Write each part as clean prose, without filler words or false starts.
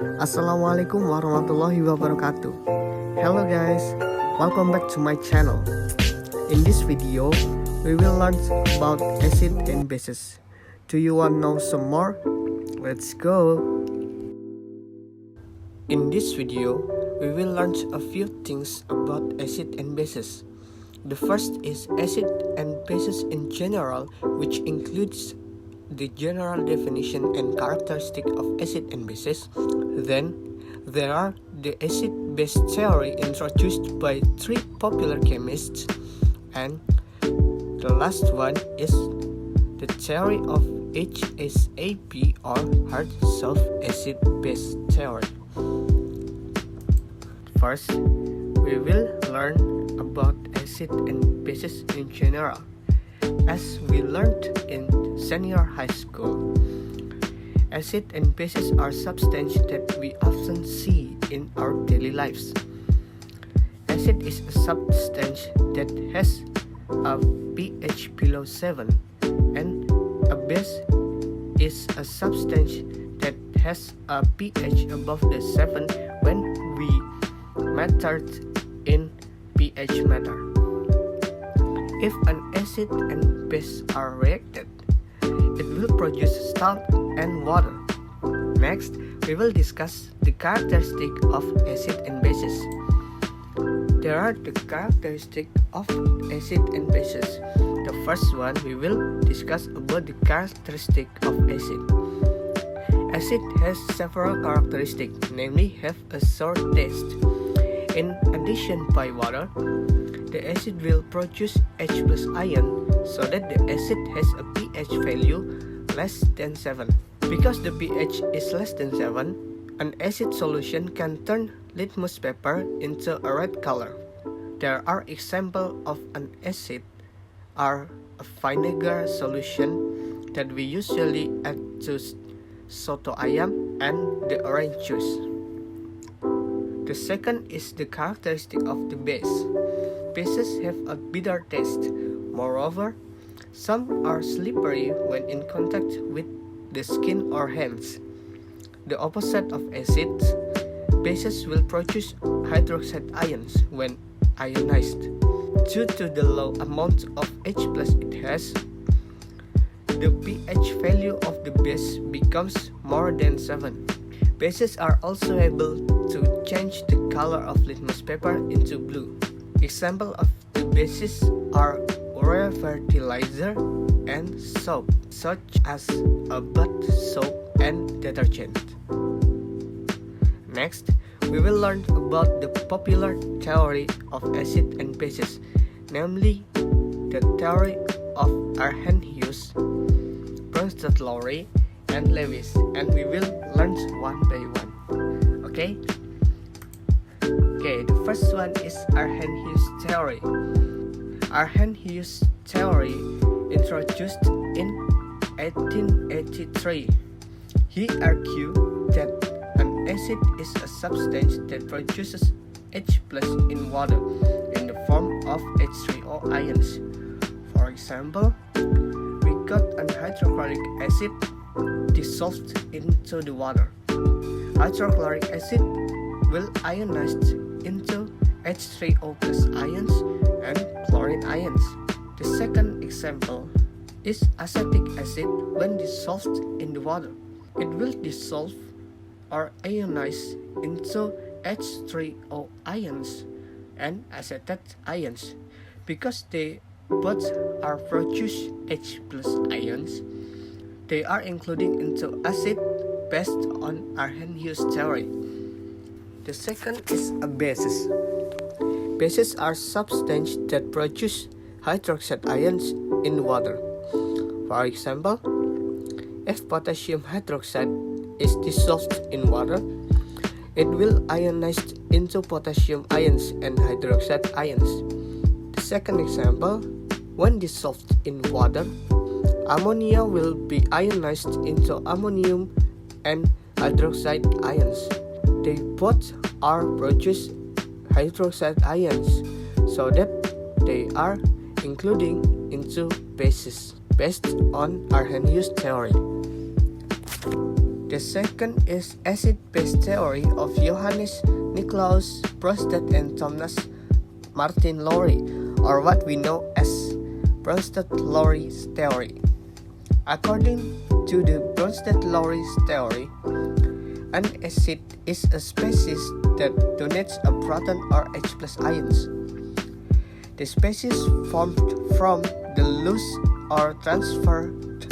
Assalamualaikum warahmatullahi wabarakatuh. Hello guys, welcome back to my channel. In this video, we will learn about acid and bases. Do you want to know some more? Let's go. In this video, we will learn a few things about acid and bases. The first is acid and bases in general, which includes the general definition and characteristic of acid and bases. Then, there are the acid-base theory introduced by three popular chemists, and the last one is the theory of HSAB or hard soft acid base theory. First, we will learn about acid and bases in general. As we learned in senior high school, acid and bases are substances that we often see in our daily lives. Acid is a substance that has a pH below 7, and a base is a substance that has a pH above the 7 when we measured in pH meter. If an acid and base are reacted, it will produce salt and water. Next, we will discuss the characteristics of acid and bases. There are the characteristics of acid and bases. The first one, we will discuss about the characteristics of acid. Acid has several characteristics, namely have a sour taste. In addition by water, the acid will produce H plus ion so that the acid has a pH value less than 7. Because the pH is less than 7, an acid solution can turn litmus paper into a red color. There are examples of an acid are a vinegar solution that we usually add to soto ayam and the orange juice. The second is the characteristic of the base. Bases have a bitter taste. Moreover, some are slippery when in contact with the skin or hands. The opposite of acids, bases will produce hydroxide ions when ionized. Due to the low amount of H plus it has, the pH value of the base becomes more than 7. Bases are also able to change the color of litmus paper into blue. Examples of the bases are urea fertilizer and soap, such as a bath soap and detergent. Next, we will learn about the popular theory of acid and bases, namely the theory of Arrhenius, Bronsted-Lowry, and Lewis, and we will learn one by one. Okay, the first one is Arrhenius theory. Arrhenius theory introduced in 1883. He argued that an acid is a substance that produces H plus in water in the form of H3O ions. For example, we got an hydrochloric acid dissolved into the water. Hydrochloric acid will ionize into H3O plus ions and chlorine ions. The second example is acetic acid when dissolved in the water. It will dissolve or ionize into H3O ions and acetate ions. Because they both are produce H plus ions, they are included into acid based on Arrhenius theory. The second is a bases. Bases are substances that produce hydroxide ions in water. For example, if potassium hydroxide is dissolved in water, it will ionize into potassium ions and hydroxide ions. The second example, when dissolved in water, ammonia will be ionized into ammonium and hydroxide ions. They both are produce hydroxide ions, so that they are including into bases based on Arrhenius theory. The second is acid-base theory of Johannes Nicolaus Bronsted and Thomas Martin Lowry, or what we know as Bronsted-Lowry's theory. According to the Bronsted-Lowry's theory, an acid is a species that donates a proton or H plus ions. The species formed from the loose or transferred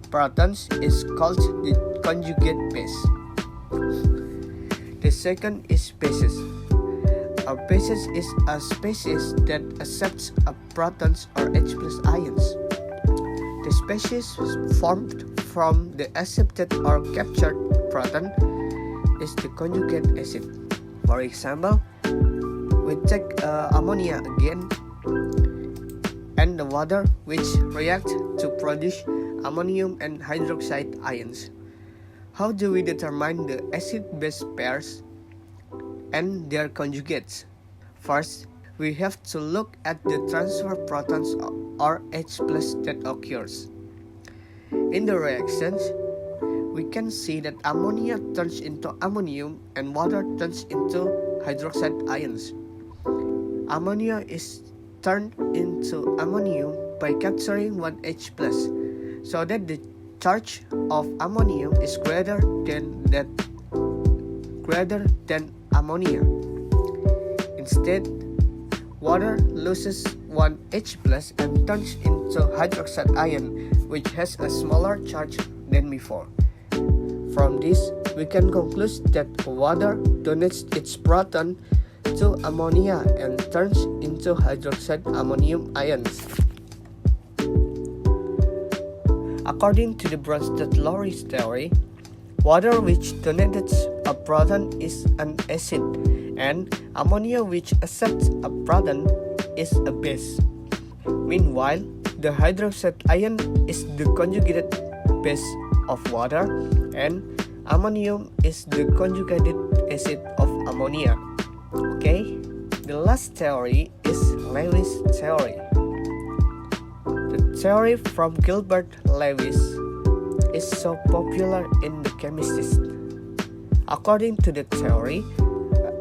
protons is called the conjugate base. The second is basis. A basis is a species that accepts a protons or H plus ions. The species formed from the accepted or captured proton is the conjugate acid. For example, we take ammonia again and the water which react to produce ammonium and hydroxide ions. How do we determine the acid-base pairs and their conjugates? First, we have to look at the transfer protons or H plus that occurs. In the reactions, we can see that ammonia turns into ammonium and water turns into hydroxide ions. Ammonia is turned into ammonium by capturing one H plus, so that the charge of ammonium is greater than ammonia. Instead, water loses one H plus and turns into hydroxide ion, which has a smaller charge than before. From this, we can conclude that water donates its proton to ammonia and turns into hydroxide ammonium ions. According to the Bronsted-Lowry's theory, water which donates a proton is an acid, and ammonia which accepts a proton is a base. Meanwhile, the hydroxide ion is the conjugated base of water, and ammonium is the conjugated acid of ammonia. Okay, the last theory is Lewis' theory. The theory from Gilbert Lewis is so popular in the chemists. According to the theory,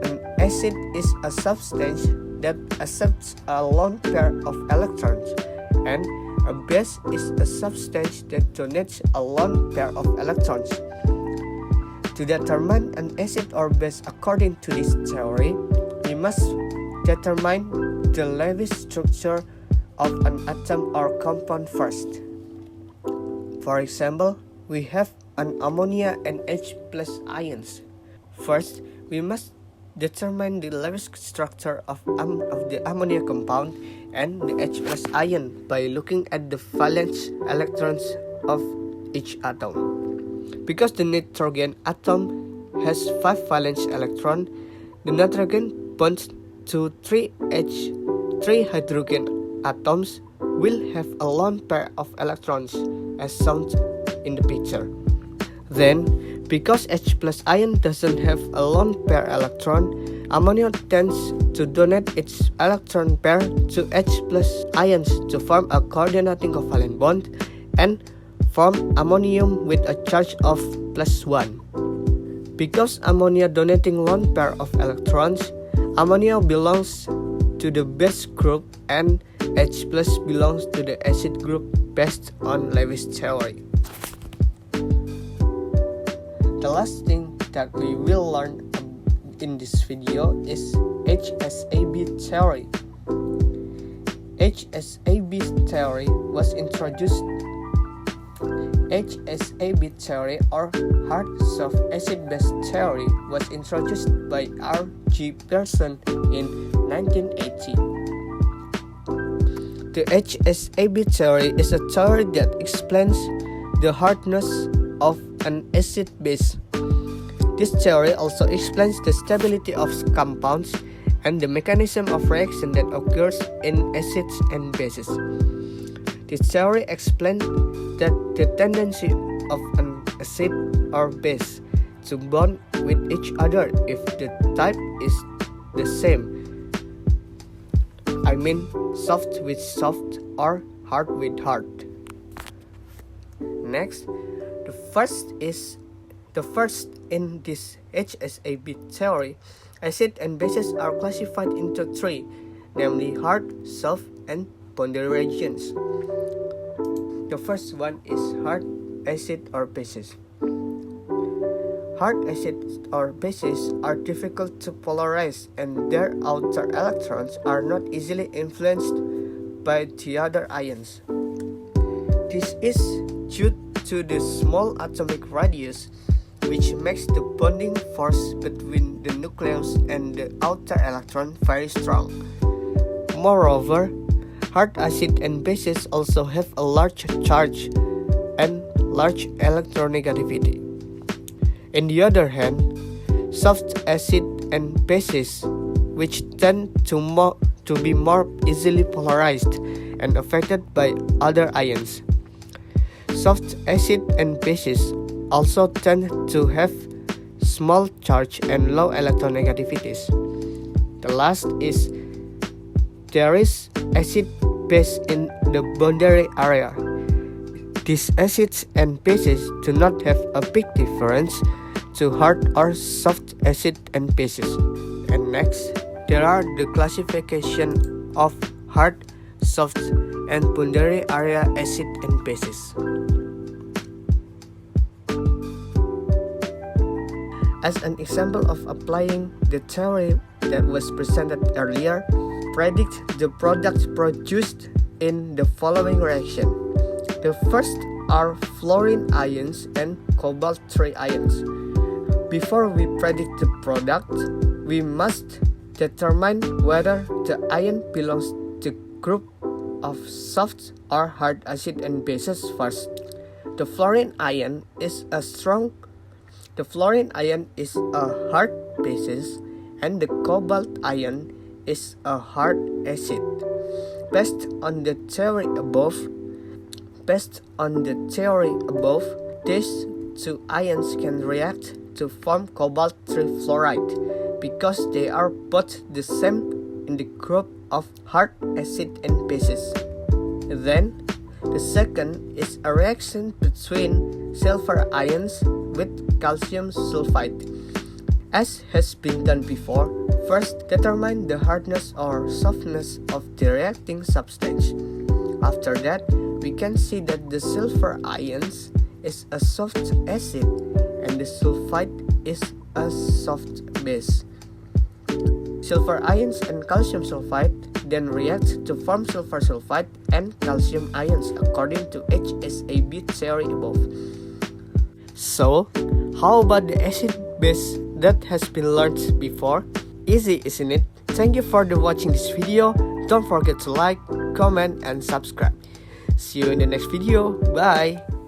an acid is a substance that accepts a lone pair of electrons, and a base is a substance that donates a lone pair of electrons. To determine an acid or base according to this theory, we must determine the Lewis structure of an atom or compound first. For example, we have an ammonia and H plus ions. First, we must determine the Lewis structure of the ammonia compound and the H plus ion by looking at the valence electrons of each atom. Because the nitrogen atom has 5 valence electrons, the nitrogen bonds to 3 hydrogen atoms will have a lone pair of electrons as shown in the picture. Then, because H plus ion doesn't have a lone pair electron, ammonia tends to donate its electron pair to H plus ions to form a coordinating covalent bond and form ammonium with a charge of +1. Because ammonia donating lone pair of electrons, ammonia belongs to the base group and H plus belongs to the acid group based on Lewis' theory. The last thing that we will learn in this video is HSAB theory. HSAB theory was introduced. HSAB theory or hard soft acid-base theory was introduced by R.G. Pearson in 1980. The HSAB theory is a theory that explains the hardness of an acid base. This theory also explains the stability of compounds and the mechanism of reaction that occurs in acids and bases. This theory explains that the tendency of an acid or base to bond with each other if the type is the same. I mean soft with soft or hard with hard. Next, the first is The first, in this HSAB theory, acid and bases are classified into three, namely hard, soft, and boundary regions. The first one is hard acid or bases. Hard acids or bases are difficult to polarize, and their outer electrons are not easily influenced by the other ions. This is due to the small atomic radius, which makes the bonding force between the nucleus and the outer electron very strong. Moreover, hard acid and bases also have a large charge and large electronegativity. On the other hand, soft acid and bases, which tend to be more easily polarized and affected by other ions. Soft acid and bases also tend to have small charge and low electronegativities. The last is there is acid-base in the boundary area. These acids and bases do not have a big difference to hard or soft acid and bases. And next, there are the classification of hard, soft, and boundary area acid and bases. As an example of applying the theory that was presented earlier, predict the products produced in the following reaction. The first are fluorine ions and cobalt-3 ions. Before we predict the product, we must determine whether the ion belongs to group of soft or hard acid and bases first. The fluorine ion is a hard basis, and the cobalt ion is a hard acid. Based on the theory above, these two ions can react to form cobalt-3 fluoride because they are both the same in the group of hard acid and bases. Then, the second is a reaction between silver ions with calcium sulfide. As has been done before, first determine the hardness or softness of the reacting substance. After that, we can see that the silver ions is a soft acid and the sulfide is a soft base. Silver ions and calcium sulfide then react to form silver sulfide and calcium ions according to HSAB theory above. So, how about the acid base that has been learned before? Easy, isn't it? Thank you for watching this video. Don't forget to like, comment, and subscribe. See you in the next video. Bye!